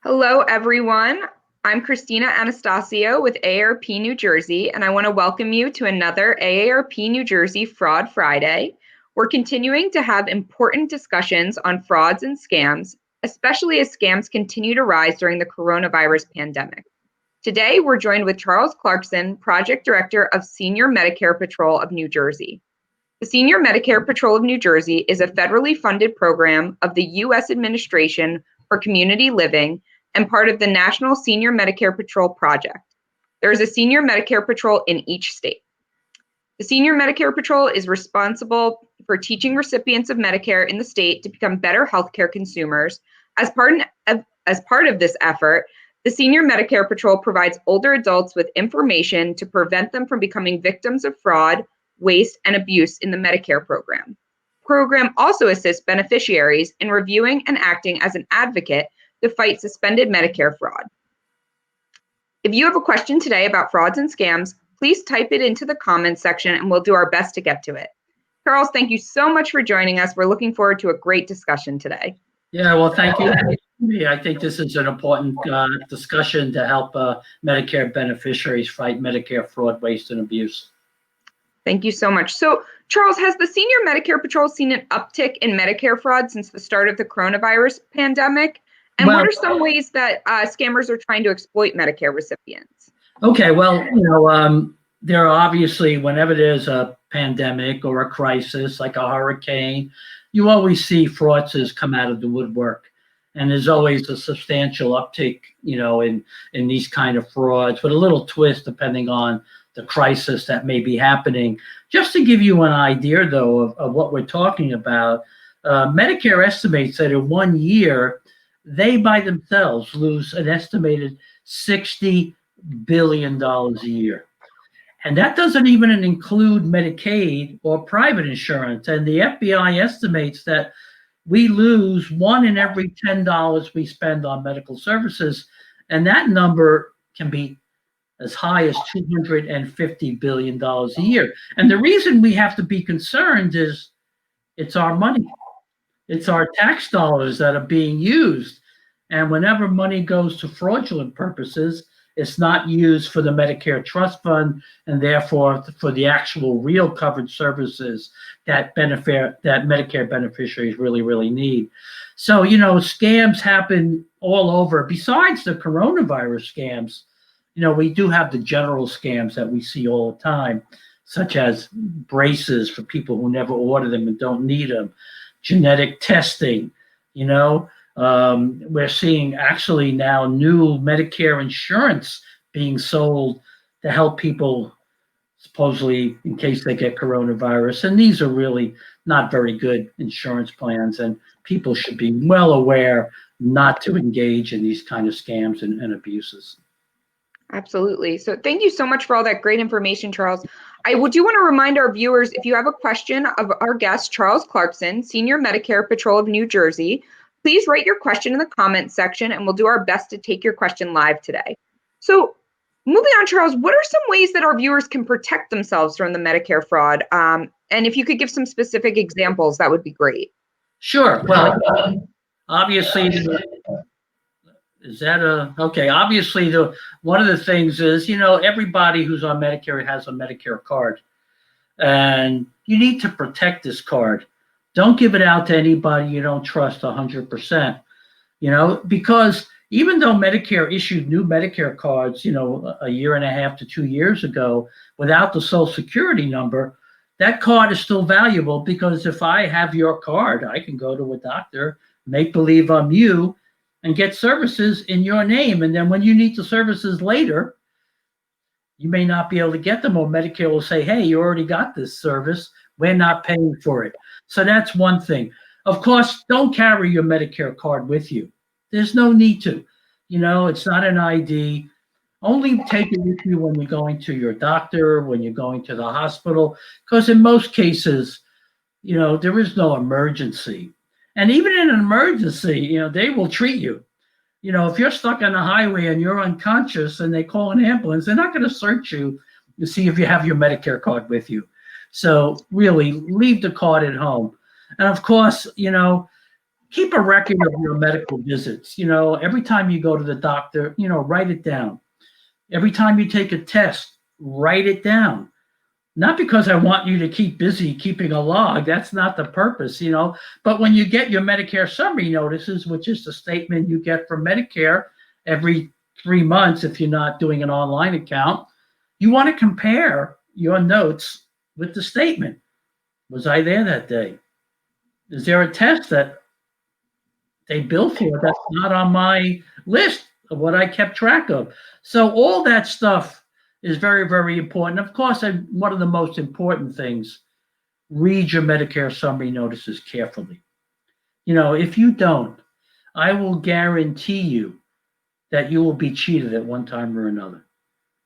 Hello, everyone. I'm Christina Anastasio with AARP New Jersey, and I want to welcome you to another AARP New Jersey Fraud Friday. We're continuing to have important discussions on frauds and scams, especially as scams continue to rise during the coronavirus pandemic. Today, we're joined with Charles Clarkson, Project Director of Senior Medicare Patrol of New Jersey. The Senior Medicare Patrol of New Jersey is a federally funded program of the U.S. Administration for Community Living and part of the National Senior Medicare Patrol Project. There is a Senior Medicare Patrol in each state. The Senior Medicare Patrol is responsible for teaching recipients of Medicare in the state to become better healthcare consumers. As part of this effort, the Senior Medicare Patrol provides older adults with information to prevent them from becoming victims of fraud, waste, and abuse in the Medicare program. The program also assists beneficiaries in reviewing and acting as an advocate to fight suspended Medicare fraud. If you have a question today about frauds and scams, please type it into the comments section and we'll do our best to get to it. Charles, thank you so much for joining us. We're looking forward to a great discussion today. Yeah, well, thank you. I think this is an important discussion to help Medicare beneficiaries fight Medicare fraud, waste, and abuse. Thank you so much. So, Charles, has the Senior Medicare Patrol seen an uptick in Medicare fraud since the start of the coronavirus pandemic? And what are some ways that scammers are trying to exploit Medicare recipients? Okay, well, there are obviously, whenever there's a pandemic or a crisis like a hurricane, you always see fraudsters come out of the woodwork. And there's always a substantial uptick, in these kind of frauds, with a little twist depending on the crisis that may be happening. Just to give you an idea, though, of what we're talking about, Medicare estimates that in 1 year, they by themselves lose an estimated $60 billion a year. And that doesn't even include Medicaid or private insurance. And the FBI estimates that we lose $1 in every $10 we spend on medical services. And that number can be as high as $250 billion a year. And the reason we have to be concerned is it's our money. It's our tax dollars that are being used. And whenever money goes to fraudulent purposes, it's not used for the Medicare Trust Fund and therefore for the actual real covered services that Medicare beneficiaries really, really need. So, scams happen all over. Besides the coronavirus scams, we do have the general scams that we see all the time, such as braces for people who never order them and don't need them, genetic testing. We're seeing actually now new Medicare insurance being sold to help people supposedly in case they get coronavirus. And these are really not very good insurance plans, and people should be well aware not to engage in these kind of scams and abuses. Absolutely. So thank you so much for all that great information, Charles. I do want to remind our viewers, if you have a question of our guest, Charles Clarkson, Senior Medicare Patrol of New Jersey, please write your question in the comments section and we'll do our best to take your question live today. So moving on, Charles, what are some ways that our viewers can protect themselves from the Medicare fraud? And if you could give some specific examples, that would be great. Sure. Well, obviously, obviously, one of the things is, everybody who's on Medicare has a Medicare card. And you need to protect this card. Don't give it out to anybody you don't trust 100%, because even though Medicare issued new Medicare cards, a year and a half to 2 years ago, without the Social Security number, that card is still valuable because if I have your card, I can go to a doctor, make believe I'm you, and get services in your name. And then when you need the services later, you may not be able to get them, or Medicare will say, hey, you already got this service. We're not paying for it. So that's one thing. Of course, don't carry your Medicare card with you. There's no need to. It's not an ID. Only take it with you when you're going to your doctor, when you're going to the hospital, because in most cases, there is no emergency. And even in an emergency, they will treat you. If you're stuck on the highway and you're unconscious and they call an ambulance, they're not going to search you to see if you have your Medicare card with you. So really leave the card at home. And of course, keep a record of your medical visits. Every time you go to the doctor, write it down. Every time you take a test, write it down. Not because I want you to keep busy keeping a log. That's not the purpose, But when you get your Medicare summary notices, which is the statement you get from Medicare every 3 months if you're not doing an online account, you want to compare your notes with the statement. Was I there that day? Is there a test that they bill for that's not on my list of what I kept track of? So all that stuff is very, very important. Of course, one of the most important things, read your Medicare summary notices carefully. If you don't, I will guarantee you that you will be cheated at one time or another.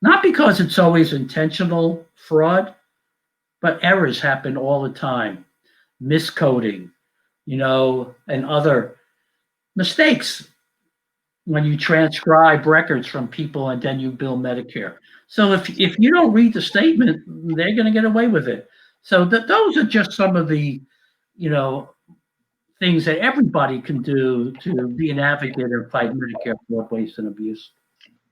Not because it's always intentional fraud, but errors happen all the time. Miscoding, and other mistakes when you transcribe records from people and then you bill Medicare. So if you don't read the statement, they're going to get away with it. So those are just some of the, things that everybody can do to be an advocate or fight Medicare fraud, waste, and abuse.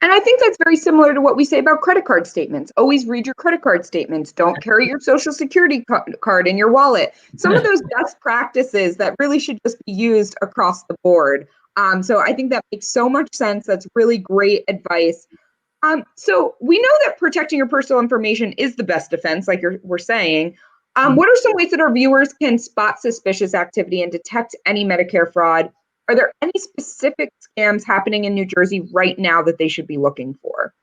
And I think that's very similar to what we say about credit card statements. Always read your credit card statements. Don't carry your social security card in your wallet. Some of those best practices that really should just be used across the board. So I think that makes so much sense. That's really great advice. So we know that protecting your personal information is the best defense, like we're saying. What are some ways that our viewers can spot suspicious activity and detect any Medicare fraud? Are there any specific scams happening in New Jersey right now that they should be looking for?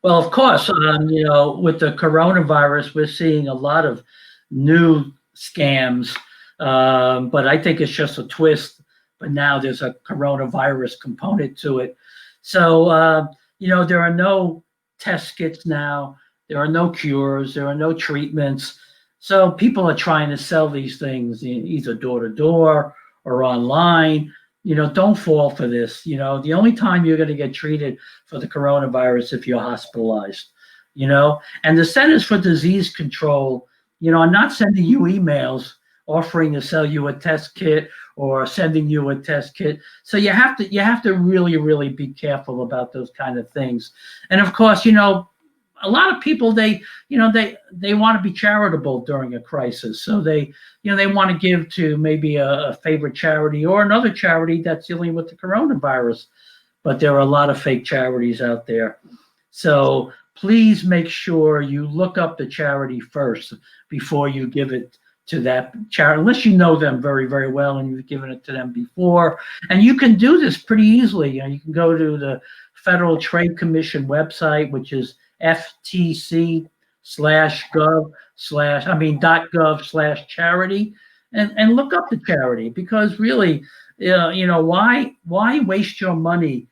Well, of course, with the coronavirus, we're seeing a lot of new scams, but I think it's just a twist. But now there's a coronavirus component to it. So, there are no test kits now. There are no cures. There are no treatments. So people are trying to sell these things either door to door or online. Don't fall for this. The only time you're going to get treated for the coronavirus if you're hospitalized, and the Centers for Disease Control, are not sending you emails offering to sell you a test kit or sending you a test kit. So you have to really, really be careful about those kind of things. And of course, a lot of people, they want to be charitable during a crisis. So they want to give to maybe a favorite charity or another charity that's dealing with the coronavirus. But there are a lot of fake charities out there. So please make sure you look up the charity first before you give it to that charity, unless you know them very, very well and you've given it to them before. And you can do this pretty easily. You can go to the Federal Trade Commission website, which is ftc.gov/charity, and look up the charity, because really, why waste your money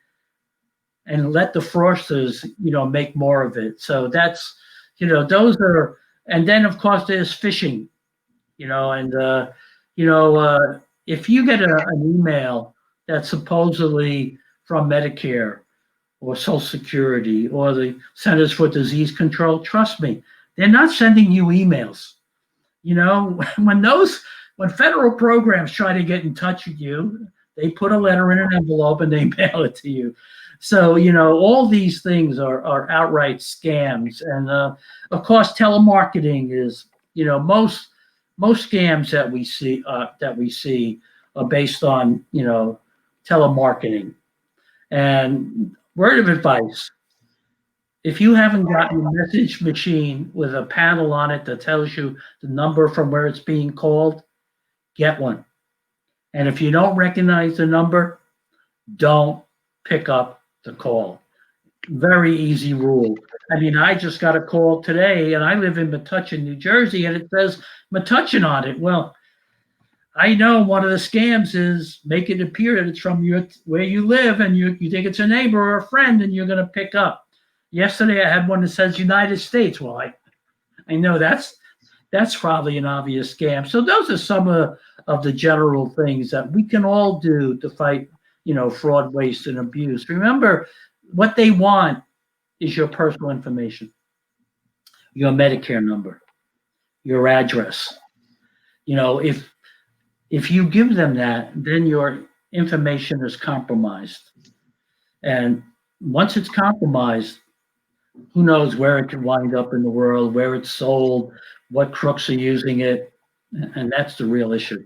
and let the fraudsters, make more of it? So that's, those are, and then of course there's phishing, if you get an email that's supposedly from Medicare or Social Security or the Centers for Disease Control, trust me, they're not sending you emails. When federal programs try to get in touch with you, they put a letter in an envelope and they mail it to you. So, all these things are outright scams. And of course, telemarketing is, most scams that we see are based on, telemarketing. And word of advice: if you haven't gotten a message machine with a panel on it that tells you the number from where it's being called, get one. And if you don't recognize the number, don't pick up the call. Very easy rule. I mean, I just got a call today, and I live in Metuchen, New Jersey, and it says Metuchen on it. Well, I know one of the scams is make it appear that it's from where you live, and you think it's a neighbor or a friend, and you're going to pick up. Yesterday, I had one that says United States. Well, I know that's probably an obvious scam. So those are some of the general things that we can all do to fight, fraud, waste, and abuse. Remember, what they want is your personal information, your Medicare number, your address. If If you give them that, then your information is compromised. And once it's compromised, who knows where it could wind up in the world, where it's sold, what crooks are using it. And that's the real issue.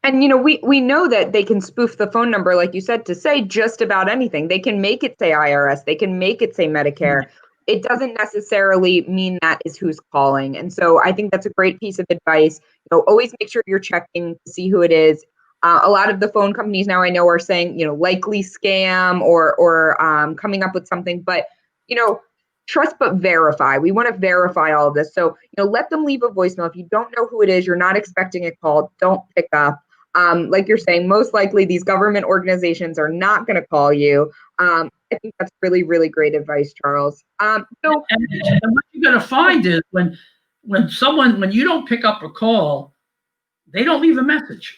And we know that they can spoof the phone number, like you said, to say just about anything. They can make it say IRS, they can make it say Medicare. It doesn't necessarily mean that is who's calling. And so I think that's a great piece of advice. Always make sure you're checking to see who it is. A lot of the phone companies now I know are saying, likely scam or coming up with something, but trust but verify. We want to verify all of this. So, let them leave a voicemail. If you don't know who it is, you're not expecting a call, don't pick up. Like you're saying, most likely these government organizations are not going to call you. I think that's really, really great advice, Charles. And what you're going to find is when you don't pick up a call, they don't leave a message.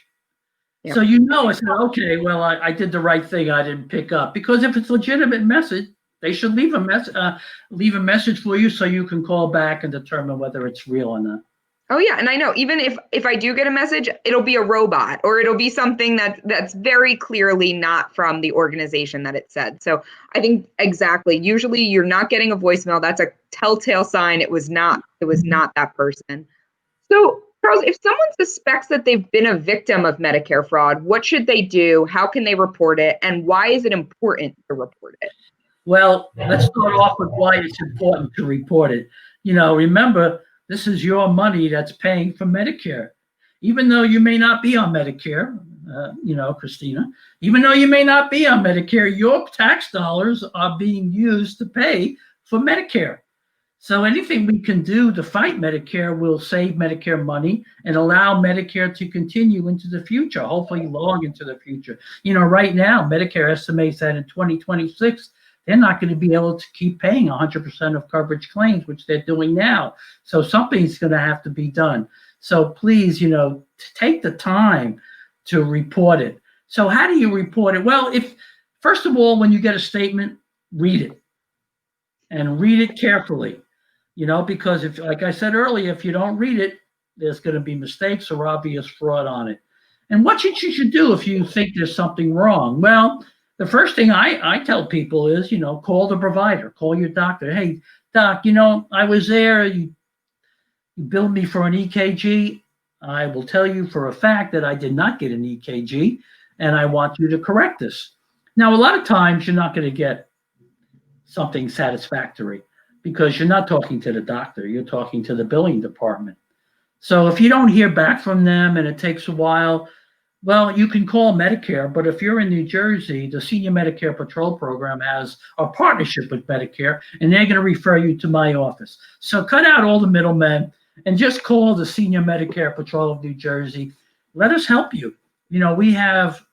Yeah. So it's okay. Well, I did the right thing. I didn't pick up, because if it's a legitimate message, they should leave a message for you so you can call back and determine whether it's real or not. Oh yeah, and I know even if I do get a message, it'll be a robot or it'll be something that's very clearly not from the organization that it said. So I think exactly. Usually you're not getting a voicemail. That's a telltale sign it was not that person. So Charles, if someone suspects that they've been a victim of Medicare fraud, what should they do? How can they report it? And why is it important to report it? Well, let's start off with why it's important to report it. Remember, this is your money that's paying for Medicare. Even though you may not be on Medicare, Christina, even though you may not be on Medicare, your tax dollars are being used to pay for Medicare. So anything we can do to fight Medicare will save Medicare money and allow Medicare to continue into the future, hopefully long into the future. Right now, Medicare estimates that in 2026, they're not going to be able to keep paying 100% of coverage claims, which they're doing now. So something's going to have to be done. So please, take the time to report it. So how do you report it? Well, first of all, when you get a statement, read it and read it carefully, because if, like I said earlier, if you don't read it, there's going to be mistakes or obvious fraud on it. And what you should do if you think there's something wrong? Well, the first thing I tell people is, call the provider, call your doctor. Hey, doc, I was there. You billed me for an EKG. I will tell you for a fact that I did not get an EKG, and I want you to correct this. Now, a lot of times you're not going to get something satisfactory because you're not talking to the doctor. You're talking to the billing department. So if you don't hear back from them and it takes a while, well, you can call Medicare, but if you're in New Jersey, the Senior Medicare Patrol program has a partnership with Medicare, and they're going to refer you to my office. So cut out all the middlemen and just call the Senior Medicare Patrol of New Jersey. Let us help you. We have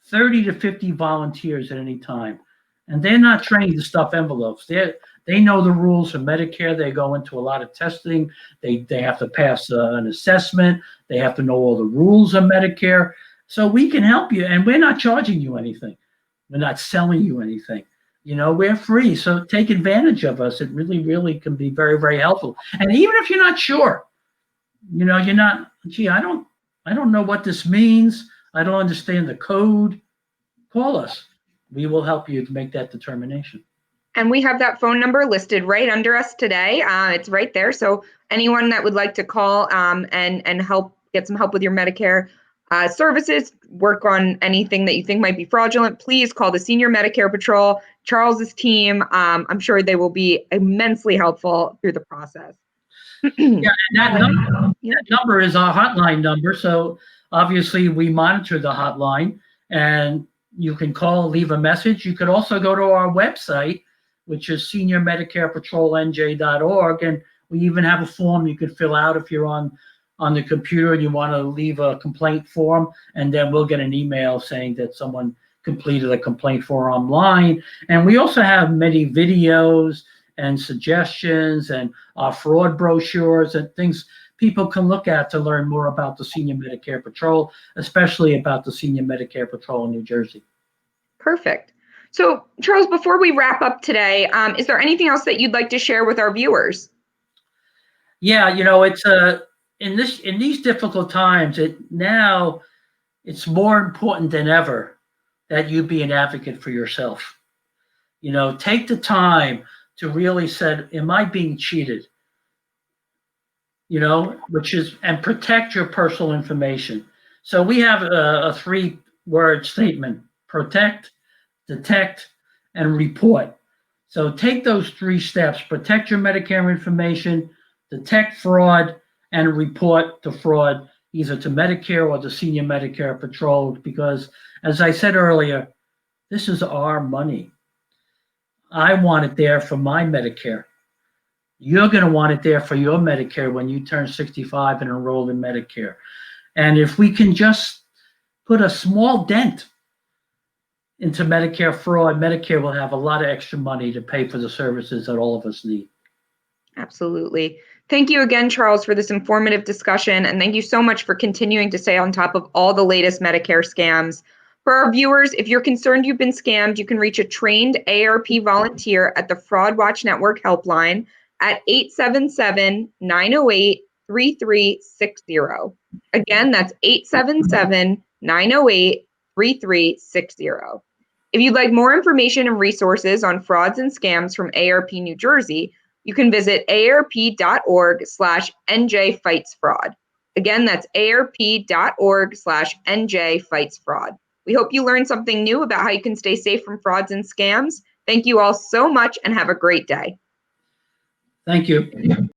30 to 50 volunteers at any time, and they're not trained to stuff envelopes. They know the rules for Medicare. They go into a lot of testing. They have to pass an assessment. They have to know all the rules of Medicare. So we can help you, and we're not charging you anything. We're not selling you anything. We're free. So take advantage of us. It really, really can be very, very helpful. And even if you're not sure, you're not, I don't know what this means. I don't understand the code. Call us. We will help you to make that determination. And we have that phone number listed right under us today. It's right there. So anyone that would like to call and help get some help with your Medicare services, work on anything that you think might be fraudulent, please call the Senior Medicare Patrol, Charles's team. I'm sure they will be immensely helpful through the process. Yeah, and that number is our hotline number. So obviously we monitor the hotline, and you can call, leave a message. You could also go to our website, which is seniormedicarepatrolnj.org, and we even have a form you can fill out if you're on the computer and you want to leave a complaint form, and then we'll get an email saying that someone completed a complaint form online. And we also have many videos and suggestions and our fraud brochures and things people can look at to learn more about the Senior Medicare Patrol, especially about the Senior Medicare Patrol in New Jersey. Perfect. So, Charles, before we wrap up today, is there anything else that you'd like to share with our viewers? Yeah, in these difficult times, it's more important than ever that you be an advocate for yourself. Take the time to really say, am I being cheated? And protect your personal information. So we have a 3-word statement: protect, detect, and report. So take those 3 steps: protect your Medicare information, detect fraud, and report the fraud either to Medicare or the Senior Medicare Patrol, because as I said earlier, this is our money. I want it there for my Medicare. You're going to want it there for your Medicare when you turn 65 and enroll in Medicare. And if we can just put a small dent into Medicare fraud, Medicare will have a lot of extra money to pay for the services that all of us need. Absolutely. Thank you again, Charles, for this informative discussion. And thank you so much for continuing to stay on top of all the latest Medicare scams. For our viewers, if you're concerned you've been scammed, you can reach a trained AARP volunteer at the Fraud Watch Network helpline at 877-908-3360. Again, that's 877-908-3360. If you'd like more information and resources on frauds and scams from AARP New Jersey, you can visit aarp.org/NJFightsFraud. Again, that's aarp.org/NJFightsFraud. We hope you learned something new about how you can stay safe from frauds and scams. Thank you all so much and have a great day. Thank you.